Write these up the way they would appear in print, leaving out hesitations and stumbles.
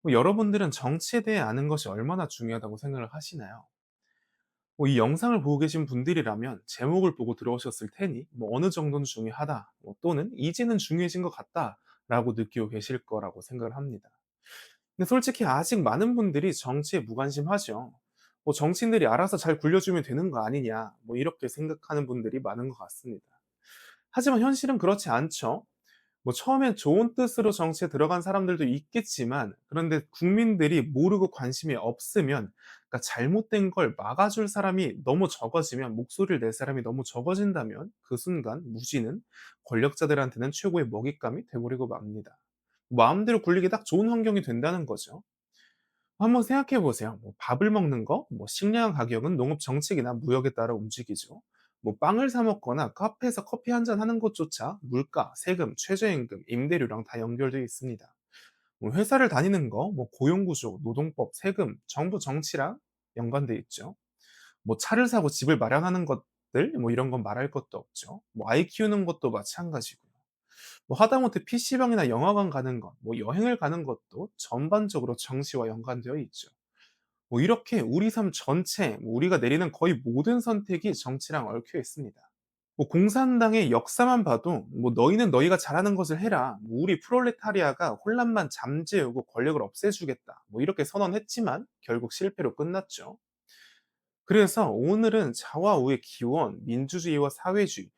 여러분들은 정치에 대해 아는 것이 얼마나 중요하다고 생각을 하시나요? 이 영상을 보고 계신 분들이라면 제목을 보고 들어오셨을 테니 어느 정도는 중요하다, 또는 이제는 중요해진 것 같다라고 느끼고 계실 거라고 생각을 합니다. 근데 솔직히 아직 많은 분들이 정치에 무관심하죠. 정치인들이 알아서 잘 굴려주면 되는 거 아니냐, 이렇게 생각하는 분들이 많은 것 같습니다. 하지만 현실은 그렇지 않죠. 처음엔 좋은 뜻으로 정치에 들어간 사람들도 있겠지만, 그런데 국민들이 모르고 관심이 없으면, 그러니까 잘못된 걸 막아줄 사람이 너무 적어지면, 목소리를 낼 사람이 너무 적어진다면 그 순간 무지는 권력자들한테는 최고의 먹잇감이 돼버리고 맙니다. 마음대로 굴리기 딱 좋은 환경이 된다는 거죠. 한번 생각해 보세요. 밥을 먹는 거, 식량 가격은 농업 정책이나 무역에 따라 움직이죠. 빵을 사 먹거나 카페에서 커피 한잔 하는 것조차 물가, 세금, 최저임금, 임대료랑 다 연결되어 있습니다. 회사를 다니는 거, 고용구조, 노동법, 세금, 정부 정치랑 연관돼 있죠. 차를 사고 집을 마련하는 것들, 이런 건 말할 것도 없죠. 아이 키우는 것도 마찬가지고요. 하다못해 PC방이나 영화관 가는 것, 여행을 가는 것도 전반적으로 정치와 연관되어 있죠. 이렇게 우리 삶 전체, 우리가 내리는 거의 모든 선택이 정치랑 얽혀 있습니다. 공산당의 역사만 봐도 "너희는 너희가 잘하는 것을 해라. 우리 프롤레타리아가 혼란만 잠재우고 권력을 없애주겠다." 이렇게 선언했지만 결국 실패로 끝났죠. 그래서 오늘은 좌와 우의 기원, 민주주의와 사회주의,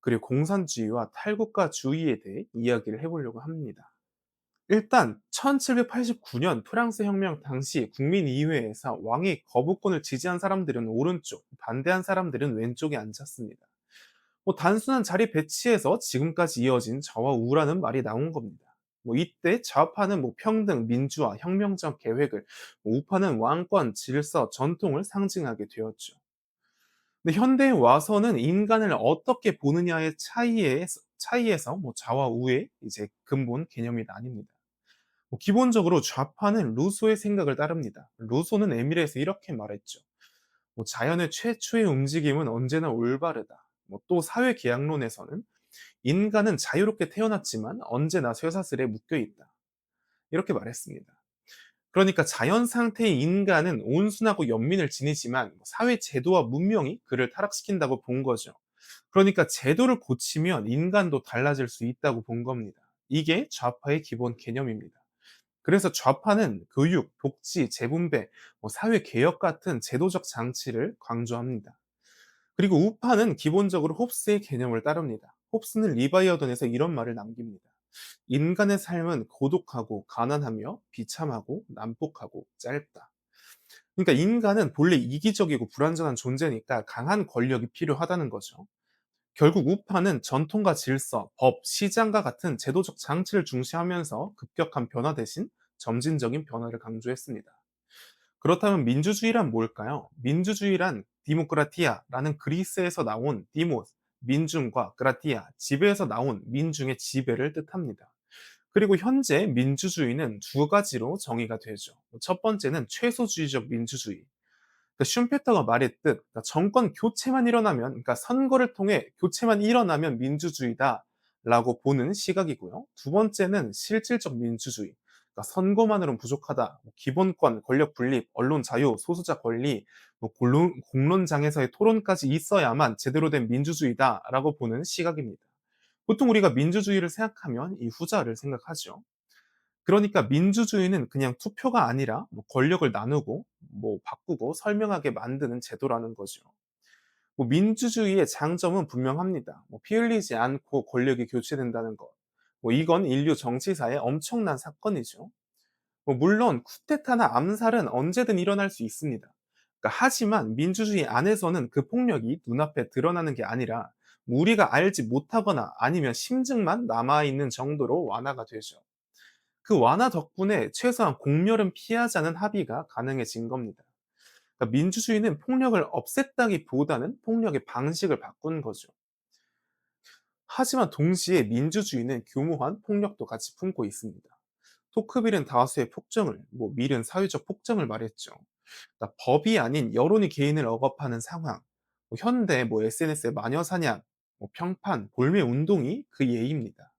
그리고 공산주의와 탈국가주의에 대해 이야기를 해 보려고 합니다. 일단 1789년 프랑스 혁명 당시 국민의회에서 왕이 거부권을 지지한 사람들은 오른쪽, 반대한 사람들은 왼쪽에 앉았습니다. 단순한 자리 배치에서 지금까지 이어진 좌와 우라는 말이 나온 겁니다. 이때 좌파는 평등, 민주화, 혁명적 계획을, 우파는 왕권, 질서, 전통을 상징하게 되었죠. 근데 현대에 와서는 인간을 어떻게 보느냐의 차이에서 좌와 우의 이제 근본 개념이 나뉩니다. 기본적으로 좌파는 루소의 생각을 따릅니다. 루소는 에밀에서 이렇게 말했죠. 자연의 최초의 움직임은 언제나 올바르다. 또 사회 계약론에서는 인간은 자유롭게 태어났지만 언제나 쇠사슬에 묶여 있다. 이렇게 말했습니다. 그러니까 자연 상태의 인간은 온순하고 연민을 지니지만 사회 제도와 문명이 그를 타락시킨다고 본 거죠. 그러니까 제도를 고치면 인간도 달라질 수 있다고 본 겁니다. 이게 좌파의 기본 개념입니다. 그래서 좌파는 교육, 복지, 재분배, 사회 개혁 같은 제도적 장치를 강조합니다. 그리고 우파는 기본적으로 홉스의 개념을 따릅니다. 홉스는 리바이어던에서 이런 말을 남깁니다. 인간의 삶은 고독하고 가난하며 비참하고 난폭하고 짧다. 그러니까 인간은 본래 이기적이고 불완전한 존재니까 강한 권력이 필요하다는 거죠. 결국 우파는 전통과 질서, 법, 시장과 같은 제도적 장치를 중시하면서 급격한 변화 대신 점진적인 변화를 강조했습니다. 그렇다면 민주주의란 뭘까요? 민주주의란 디모크라티아라는 그리스에서 나온 디모스, 민중과 그라티아, 지배에서 나온 민중의 지배를 뜻합니다. 그리고 현재 민주주의는 두 가지로 정의가 되죠. 첫 번째는 최소주의적 민주주의. 슌페터가 말했듯 정권 교체만 일어나면, 그러니까 선거를 통해 교체만 일어나면 민주주의다라고 보는 시각이고요. 두 번째는 실질적 민주주의. 선거만으로는 부족하다. 기본권, 권력 분립, 언론 자유, 소수자 권리, 공론장에서의 토론까지 있어야만 제대로 된 민주주의다라고 보는 시각입니다. 보통 우리가 민주주의를 생각하면 이 후자를 생각하죠. 그러니까 민주주의는 그냥 투표가 아니라 권력을 나누고 바꾸고 설명하게 만드는 제도라는 거죠. 민주주의의 장점은 분명합니다. 피 흘리지 않고 권력이 교체된다는 것. 이건 인류 정치사의 엄청난 사건이죠. 물론 쿠데타나 암살은 언제든 일어날 수 있습니다. 하지만 민주주의 안에서는 그 폭력이 눈앞에 드러나는 게 아니라 우리가 알지 못하거나 아니면 심증만 남아있는 정도로 완화가 되죠. 그 완화 덕분에 최소한 공멸은 피하자는 합의가 가능해진 겁니다. 민주주의는 폭력을 없앴다기보다는 폭력의 방식을 바꾼 거죠. 하지만 동시에 민주주의는 교묘한 폭력도 같이 품고 있습니다. 토크빌은 다수의 폭정을, 밀은 사회적 폭정을 말했죠. 법이 아닌 여론이 개인을 억압하는 상황, 현대 SNS의 마녀 사냥, 평판, 볼매 운동이 그 예입니다.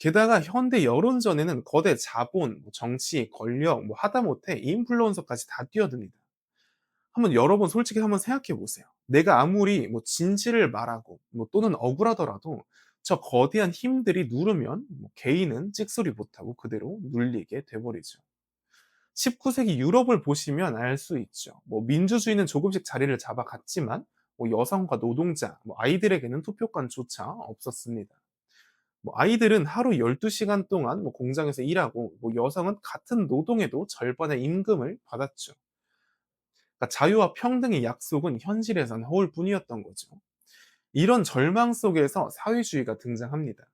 게다가 현대 여론전에는 거대 자본, 뭐 정치, 권력, 뭐 하다못해 인플루언서까지 다 뛰어듭니다. 한번 여러 번 솔직히 한번 생각해 보세요. 내가 아무리 뭐 진실을 말하고 뭐 또는 억울하더라도 저 거대한 힘들이 누르면 뭐 개인은 찍소리 못하고 그대로 눌리게 돼 버리죠. 19세기 유럽을 보시면 알 수 있죠. 뭐 민주주의는 조금씩 자리를 잡아갔지만 뭐 여성과 노동자, 뭐 아이들에게는 투표권조차 없었습니다. 뭐 아이들은 하루 12시간 동안 뭐 공장에서 일하고 뭐 여성은 같은 노동에도 절반의 임금을 받았죠. 그러니까 자유와 평등의 약속은 현실에선 허울뿐이었던 거죠. 이런 절망 속에서 사회주의가 등장합니다.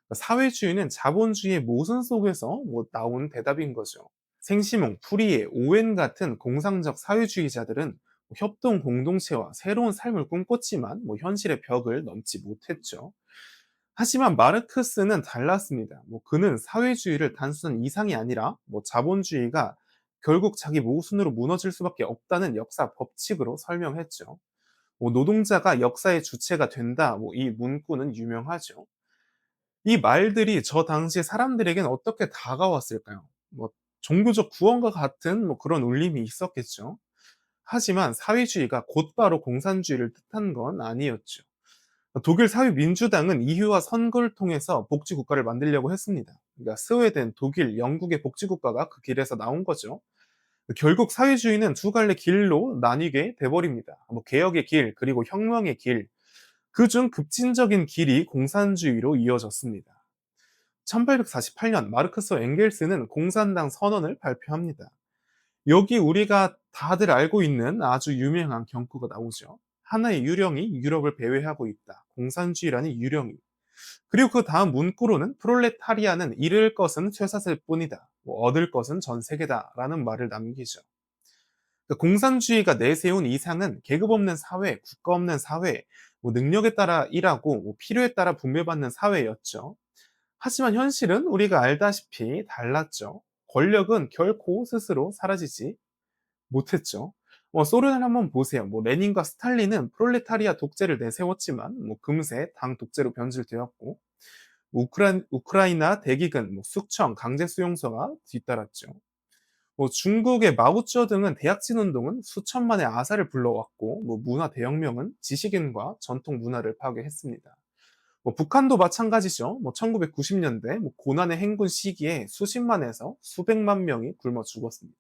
그러니까 사회주의는 자본주의의 모순 속에서 뭐 나온 대답인 거죠. 생시몽, 프리에, 오웬 같은 공상적 사회주의자들은 뭐 협동 공동체와 새로운 삶을 꿈꿨지만 뭐 현실의 벽을 넘지 못했죠. 하지만 마르크스는 달랐습니다. 뭐 그는 사회주의를 단순한 이상이 아니라 뭐 자본주의가 결국 자기 모순으로 무너질 수밖에 없다는 역사 법칙으로 설명했죠. 뭐 노동자가 역사의 주체가 된다. 뭐 이 문구는 유명하죠. 이 말들이 저 당시 사람들에겐 어떻게 다가왔을까요? 뭐 종교적 구원과 같은 뭐 그런 울림이 있었겠죠. 하지만 사회주의가 곧바로 공산주의를 뜻한 건 아니었죠. 독일 사회민주당은 이유와 선거를 통해서 복지국가를 만들려고 했습니다. 그러니까 스웨덴, 독일, 영국의 복지국가가 그 길에서 나온 거죠. 결국 사회주의는 두 갈래 길로 나뉘게 돼버립니다. 뭐 개혁의 길, 그리고 혁명의 길. 그중 급진적인 길이 공산주의로 이어졌습니다. 1848년 마르크스와 엥겔스는 공산당 선언을 발표합니다. 여기 우리가 다들 알고 있는 아주 유명한 경구가 나오죠. 하나의 유령이 유럽을 배회하고 있다. 공산주의라는 유령이. 그리고 그 다음 문구로는 프롤레타리아는 잃을 것은 쇠사슬 뿐이다. 뭐 얻을 것은 전 세계다. 라는 말을 남기죠. 그러니까 공산주의가 내세운 이상은 계급 없는 사회, 국가 없는 사회, 뭐 능력에 따라 일하고 뭐 필요에 따라 분배받는 사회였죠. 하지만 현실은 우리가 알다시피 달랐죠. 권력은 결코 스스로 사라지지 못했죠. 소련을 한번 보세요. 뭐 레닌과 스탈린은 프롤레타리아 독재를 내세웠지만 뭐 금세 당 독재로 변질되었고 우크라이나 대기근, 뭐 숙청, 강제 수용소가 뒤따랐죠. 뭐 중국의 마오쩌둥은 대약진 운동은 수천만의 아사를 불러왔고 뭐 문화 대혁명은 지식인과 전통 문화를 파괴했습니다. 뭐 북한도 마찬가지죠. 뭐 1990년대 뭐 고난의 행군 시기에 수십만에서 수백만 명이 굶어 죽었습니다.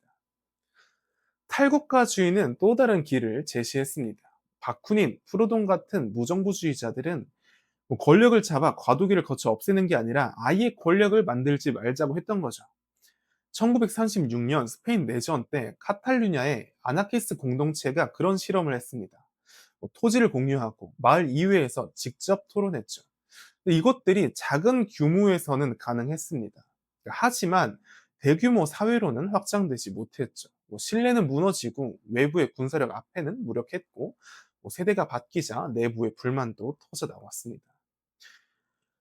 탈국가주의는 또 다른 길을 제시했습니다. 바쿠닌, 프루돈 같은 무정부주의자들은 뭐 권력을 잡아 과도기를 거쳐 없애는 게 아니라 아예 권력을 만들지 말자고 했던 거죠. 1936년 스페인 내전 때 카탈루냐의 아나키스 공동체가 그런 실험을 했습니다. 뭐 토지를 공유하고 마을 이외에서 직접 토론했죠. 근데 이것들이 작은 규모에서는 가능했습니다. 하지만 대규모 사회로는 확장되지 못했죠. 뭐 신뢰는 무너지고 외부의 군사력 앞에는 무력했고 뭐 세대가 바뀌자 내부의 불만도 터져 나왔습니다.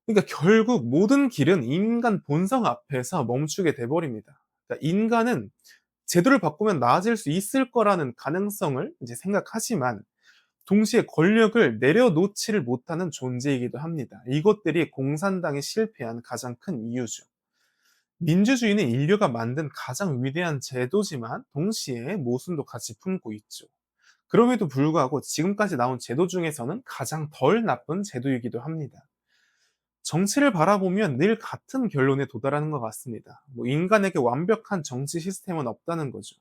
그러니까 결국 모든 길은 인간 본성 앞에서 멈추게 돼버립니다. 그러니까 인간은 제도를 바꾸면 나아질 수 있을 거라는 가능성을 이제 생각하지만 동시에 권력을 내려놓지를 못하는 존재이기도 합니다. 이것들이 공산당이 실패한 가장 큰 이유죠. 민주주의는 인류가 만든 가장 위대한 제도지만 동시에 모순도 같이 품고 있죠. 그럼에도 불구하고 지금까지 나온 제도 중에서는 가장 덜 나쁜 제도이기도 합니다. 정치를 바라보면 늘 같은 결론에 도달하는 것 같습니다. 뭐 인간에게 완벽한 정치 시스템은 없다는 거죠.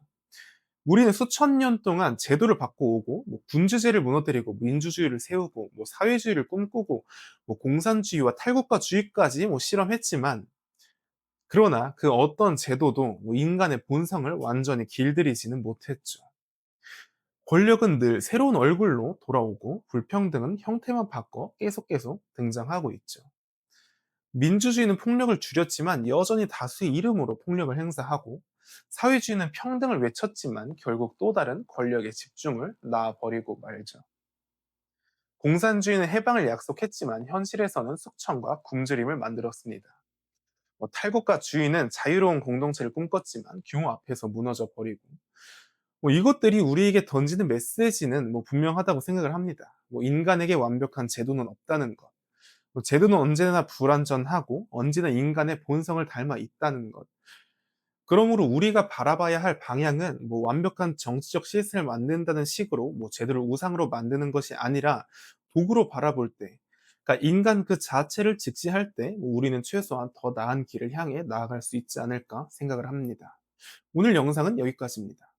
우리는 수천 년 동안 제도를 바꿔오고 뭐 군주제를 무너뜨리고 민주주의를 세우고 뭐 사회주의를 꿈꾸고 뭐 공산주의와 탈국가주의까지 뭐 실험했지만 그러나 그 어떤 제도도 뭐 인간의 본성을 완전히 길들이지는 못했죠. 권력은 늘 새로운 얼굴로 돌아오고 불평등은 형태만 바꿔 계속 등장하고 있죠. 민주주의는 폭력을 줄였지만 여전히 다수의 이름으로 폭력을 행사하고 사회주의는 평등을 외쳤지만 결국 또 다른 권력의 집중을 낳아버리고 말죠. 공산주의는 해방을 약속했지만 현실에서는 숙청과 굶주림을 만들었습니다. 탈국가주의는 자유로운 공동체를 꿈꿨지만 규모 앞에서 무너져 버리고 이것들이 우리에게 던지는 메시지는 뭐 분명하다고 생각을 합니다. 인간에게 완벽한 제도는 없다는 것. 제도는 언제나 불완전하고 언제나 인간의 본성을 닮아 있다는 것. 그러므로 우리가 바라봐야 할 방향은 완벽한 정치적 시스템을 만든다는 식으로 제도를 우상으로 만드는 것이 아니라 도구로 바라볼 때, 그러니까 인간 그 자체를 직시할 때 우리는 최소한 더 나은 길을 향해 나아갈 수 있지 않을까 생각을 합니다. 오늘 영상은 여기까지입니다.